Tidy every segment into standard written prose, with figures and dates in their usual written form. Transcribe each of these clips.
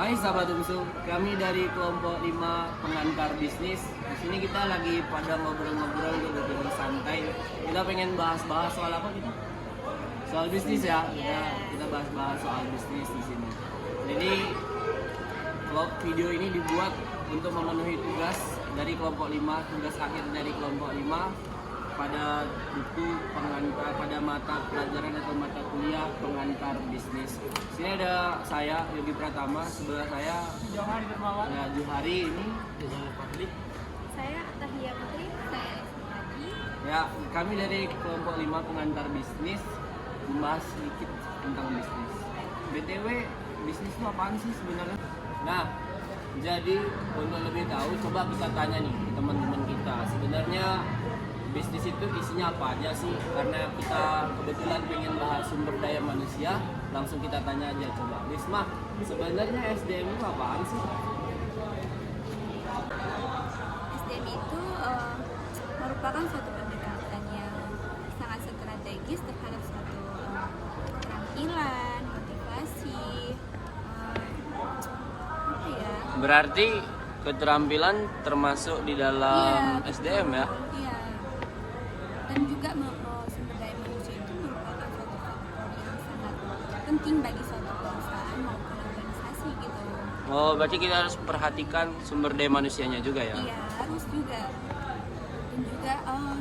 Hai sahabat Umsu, kami dari kelompok 5 pengantar bisnis. Di sini kita lagi pada ngobrol-ngobrol duduk santai. Kita pengen bahas-bahas soal apa kita? Soal bisnis ya. Kita bahas-bahas soal bisnis di sini. Jadi vlog video ini dibuat untuk memenuhi tugas dari kelompok 5, tugas akhir dari kelompok 5 pada buku pengantar, pada mata pelajaran atau mata kuliah pengantar bisnis. Sini ada saya Yogi Pratama, sebelah saya Johari Dermawan. ya Juhari ini. Saya Tahia Putri, saya Esmadi. Ya, kami dari kelompok 5 pengantar bisnis membahas sedikit tentang bisnis. BTW, bisnis itu apaan sih sebenarnya? Nah, jadi untuk lebih tahu coba kita tanya nih ke teman-teman kita. Sebenarnya bisnis itu isinya apa aja sih? Karena kita kebetulan pengen bahas sumber daya manusia, langsung kita tanya aja coba. Risma, sebenarnya SDM itu apaan sih? SDM itu merupakan suatu pendekatan yang sangat strategis terhadap suatu keterampilan, motivasi, apa ya? Berarti keterampilan termasuk di dalam Iya, SDM ya? Iya. Dan juga sumber daya manusia itu merupakan suatu faktor yang sangat penting bagi suatu perusahaan maupun organisasi gitu. Oh, berarti kita harus perhatikan sumber daya manusianya juga ya? Iya, harus juga. Dan juga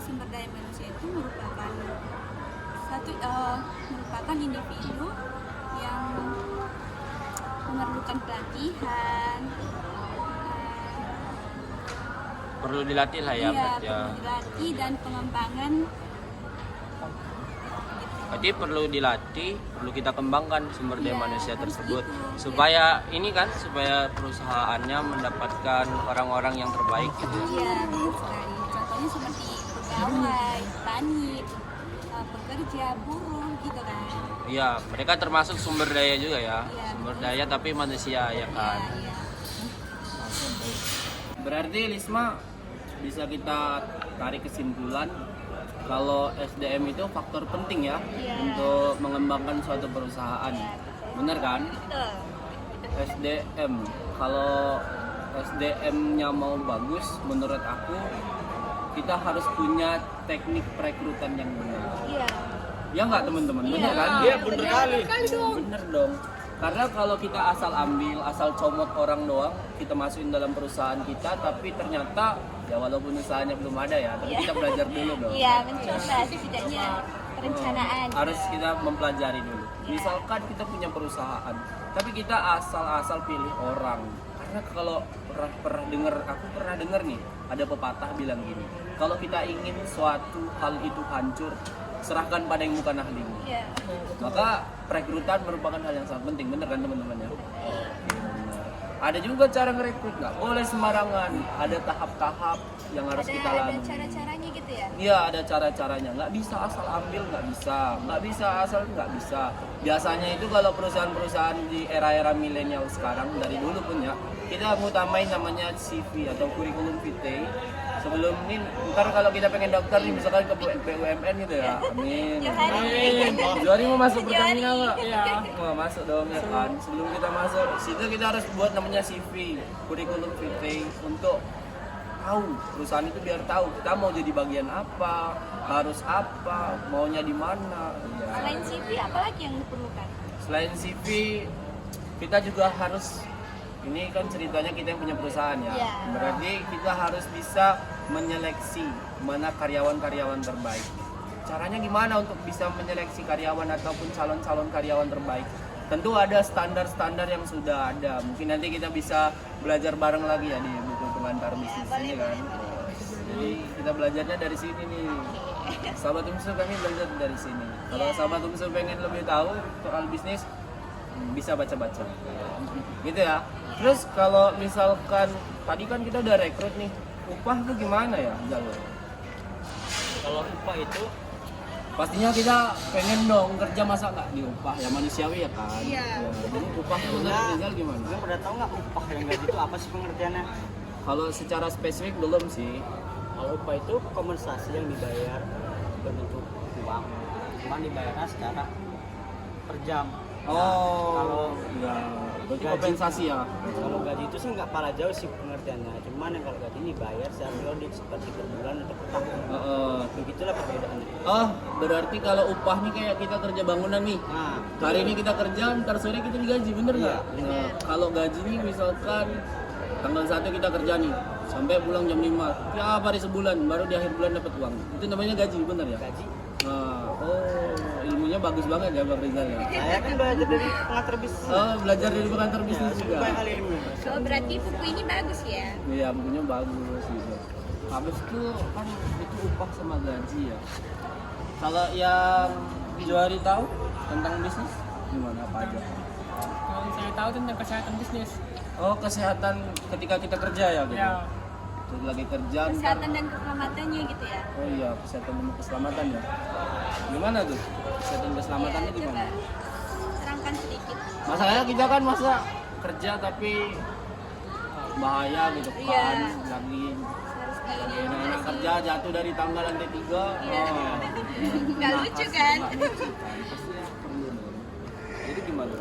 sumber daya manusia itu merupakan merupakan individu yang memerlukan pelatihan. Perlu dilatih lah ya, Iya, berarti ya. perlu dilatih dan pengembangan. Berarti perlu dilatih, perlu kita kembangkan sumber daya Iya, manusia harus tersebut gitu, supaya ini kan, supaya perusahaannya mendapatkan orang-orang yang terbaik gitu. Iya, betul sekali. Contohnya seperti pegawai, petani, pekerja, buruh gitu kan. Iya, mereka termasuk sumber daya juga ya. Iya, Sumber betul. daya tapi manusia ya kan. Iya, iya. Berarti Lisma bisa kita tarik kesimpulan kalau SDM itu faktor penting ya Iya. untuk mengembangkan suatu perusahaan. Iya, Bener kan? Betul. SDM. Kalau SDM-nya mau bagus, menurut aku kita harus punya teknik perekrutan yang benar. Iya. Ya nggak teman-teman? Bener Iya. kan? Iya, bener kali. Bener dong. Karena kalau kita asal ambil, asal comot orang doang, kita masukin dalam perusahaan kita, tapi ternyata ya walaupun usahanya belum ada ya, tapi Iya. kita belajar dulu dong. Iya, mencoba setidaknya perencanaan. Harus kita mempelajari dulu. Misalkan kita punya perusahaan, tapi kita asal-asal pilih orang. Karena kalau pernah dengar, aku pernah dengar nih, ada pepatah bilang gini, kalau kita ingin suatu hal itu hancur, serahkan pada yang bukan ahli. Iya. Maka perekrutan merupakan hal yang sangat penting, bener kan teman-teman ya? Ada juga cara ngerekrut, nggak boleh sembarangan. Ada tahap-tahap yang harus kita Ada lalui. cara-caranya gitu ya. Iya, ada cara-caranya. Nggak bisa asal ambil, nggak bisa asal, nggak bisa. Biasanya itu kalau perusahaan-perusahaan di era-era milenial sekarang, dari dulu pun ya, kita ngutamain namanya CV atau kurikulum vitae. Sebelum ini, ntar kalau kita pengen daftar nih, misalkan ke BUMN gitu ya, amin. Johari. Johari mau masuk Johari. Pertamina nggak? Iya. Mau masuk dong ya kan. Sebelum kita masuk, situ kita harus buat namanya CV, kurikulum vitae, untuk tahu perusahaan itu, biar tahu kita mau jadi bagian apa, harus apa, maunya di mana. Ya. Selain CV, apa lagi yang diperlukan? Selain CV, kita juga harus, ini kan ceritanya kita yang punya perusahaan ya. Iya. Berarti kita harus bisa menyeleksi mana karyawan-karyawan terbaik. Caranya gimana untuk bisa menyeleksi karyawan ataupun calon-calon karyawan terbaik? Tentu ada standar-standar yang sudah ada. Mungkin nanti kita bisa belajar bareng lagi ya di buku pengantar bisnis boleh, ini kan. boleh. Jadi kita belajarnya dari sini nih. Sahabat Umsul kami belajar dari sini. Kalau Iya. sahabat Umsul pengen lebih tahu soal bisnis, bisa baca-baca. Gitu ya. Terus kalau misalkan tadi kan kita udah rekrut nih, upah tuh gimana ya jalur? Kalau upah itu Pastinya kita pengen dong kerja, masa nggak diupah ya, manusiawi ya kan. Iya. Ya, jadi upah benar Rizal gimana? kalian pada tahu nggak upah yang gaji itu apa sih pengertiannya? Kalau secara spesifik belum sih. Kalau upah itu kompensasi yang dibayar berbentuk uang, cuma dibayarnya secara per jam. Oh, ya. Berarti gaji- kompensasi ya. Kalau gaji itu sih nggak pala jauh sih pengertiannya. Cuman yang kalau gaji ini bayar secara periodik seperti per bulan atau per tahun. Heeh. Begitulah perbedaannya. Oh, berarti kalau upah nih kayak kita kerja bangunan nih. Nah, Hari ini kita kerja, ntar sore kita digaji, bener nggak? Iya, Nah, kalau gaji nih misalkan tanggal 1 kita kerja nih, sampai pulang jam 5, tiap hari sebulan, baru di akhir bulan dapat uang. Itu namanya gaji, bener ya? gaji. Nah, oh, ilmunya bagus banget ya Bang Rizal ya? Saya kan belajar dari pengatur bisnis. Oh, belajar dari pengantar bisnis juga? Banyak kali ilmu. Oh, berarti buku ini bagus ya? Iya, bukunya bagus gitu. Habis itu kan itu upah sama gaji ya. Kalau yang Johari tahu tentang bisnis, gimana apa aja? Yang saya tahu tentang kesehatan bisnis. Oh, kesehatan ketika kita kerja ya gitu? Ya, Terus lagi kerja ntar- Kesehatan dan keselamatannya gitu ya? Oh iya, kesehatan dan keselamatan ya. Gimana tuh? Kesehatan dan keselamatannya Ya, gimana? coba terangkan sedikit. Masalahnya kita kan masa kerja tapi bahaya gitu kan. Iya. Lagi Harus di ini anak kerja jatuh dari tangga lantai 3. Iya. Oh. Nggak lucu kan? Nggak lucu kan. Pasti perlu dong. Jadi gimana?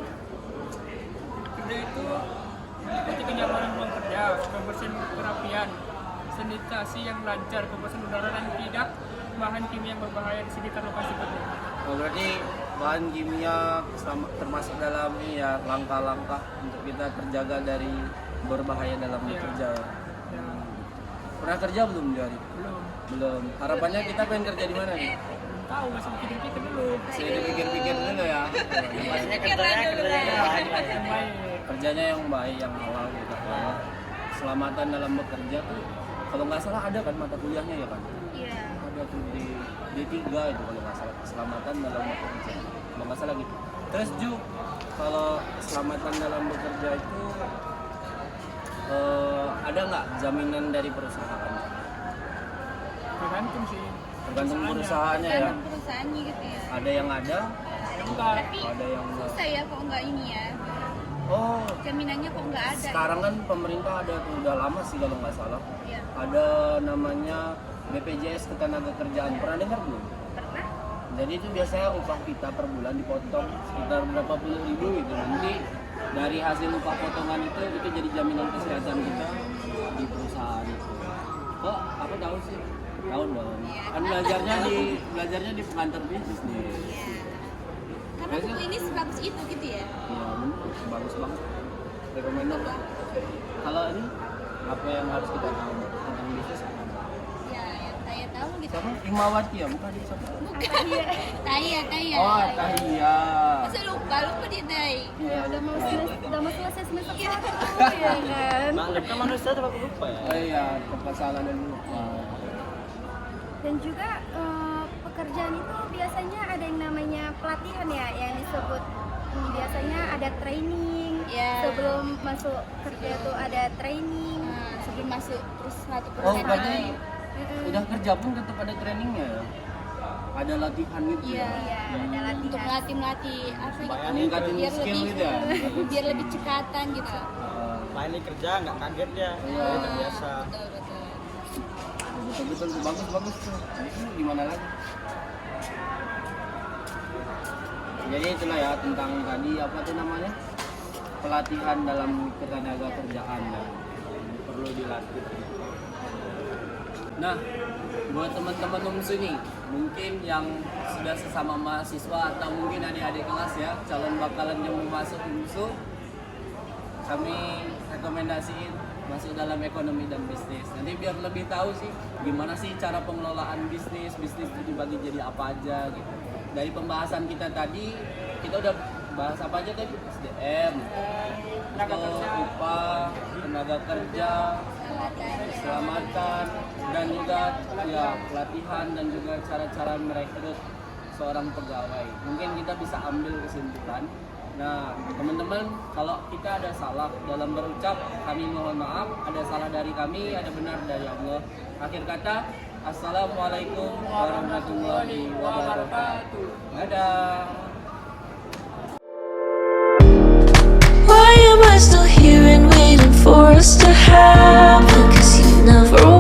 kerja itu seperti kenyamanan ruang kerja, kebersihan kerapian, sanitasi yang lancar, kebersihan udara dan tidak bahan kimia yang berbahaya di sekitar lokasi kerja. Oh, berarti bahan kimia termasuk dalam ini ya langkah-langkah untuk kita terjaga dari berbahaya dalam Iya. bekerja. Ya, Pernah kerja belum Johari? belum Belum. Harapannya kita pengen kerja di mana nih? tahu, masih pikir-pikir dulu. Saya dipikir-pikir dulu ya. Maksudnya kerjanya yang baik lah ya. Yang baik. Kerjanya yang baik, yang halal gitu. Keselamatan dalam bekerja tuh kalau nggak salah ada kan mata kuliahnya ya kan? Iya. Ada tuh di D3 itu kalau nggak salah, keselamatan dalam bekerja. Kalau nggak salah gitu. Terus Ju, kalau keselamatan dalam bekerja itu ada nggak jaminan dari perusahaan? Tergantung sih. Tergantung Perusahaannya. perusahaannya ya. Tergantung perusahaannya gitu ya? Ada yang ada, Enggak. Tapi ada yang enggak. susah ya kok nggak ini ya? Oh, Jaminannya kok nggak ada? sekarang kan pemerintah ada tuh udah lama sih kalau nggak salah. Iya. Ada namanya BPJS Ketenagakerjaan. Pernah dengar belum? Pernah? Jadi itu biasanya upah kita per bulan dipotong sekitar berapa puluh ribu gitu. Nanti dari hasil upah potongan itu jadi jaminan kesehatan kita di perusahaan itu. Kok aku tahu sih? Tahu dong. Kan belajarnya di pengantar bisnis nih. Iya. Karena buku ini sebagus itu gitu ya? Iya, bener. Bagus banget. Rekomendasi. Kalau ini apa yang harus kita tahu tentang bisnis? Ya, yang saya tahu gitu. Siapa? Imawati ya, bukan dia siapa? Bukan. Taya. Oh, Tahia. Masa lupa dia Tay. Ya, udah mau selesai semester 1 ya kan? Maklum kan manusia tuh aku lupa ya. Oh iya, tempat salah dan lupa. Dan juga pekerjaan itu biasanya ada yang namanya pelatihan ya, yang disebut biasanya ada training. Ya. Sebelum masuk kerja tuh ada training. Nah, sebelum masuk terus satu Oh, perusahaan berarti lain. udah kerja pun tetap ada trainingnya ya? Ada latihan gitu Iya. Iya, ada Untuk latihan. melatih apa gitu? Meningkatin Biar skill lebih gitu ya? biar lebih cekatan gitu. Lain nih kerja nggak kaget ya. Iya. Jadi terbiasa. Betul. Betul-betul bagus tuh. Itu gimana lagi? Jadi itulah ya tentang tadi apa tuh namanya? Pelatihan dalam ketenaga kerjaan ya. Perlu dilatih. Nah, buat teman-teman UMSU nih, mungkin yang sudah sesama mahasiswa atau mungkin adik-adik kelas ya, calon bakalan yang mau masuk UMSU, kami rekomendasiin masuk dalam ekonomi dan bisnis. Nanti biar lebih tahu sih gimana sih cara pengelolaan bisnis itu dibagi jadi apa aja gitu. Dari pembahasan kita tadi, kita udah bahas apa aja tadi? SDM, Tenaga kerja. upah, tenaga kerja, keselamatan, dan juga ya pelatihan dan juga cara-cara merekrut seorang pegawai. Mungkin kita bisa ambil kesimpulan. Nah, teman-teman, kalau kita ada salah dalam berucap, kami mohon maaf. Ada salah dari kami, ada benar dari Allah. Akhir kata, assalamualaikum warahmatullahi wabarakatuh. Dadah. Why am I still here and waiting for us to happen? 'Cause you never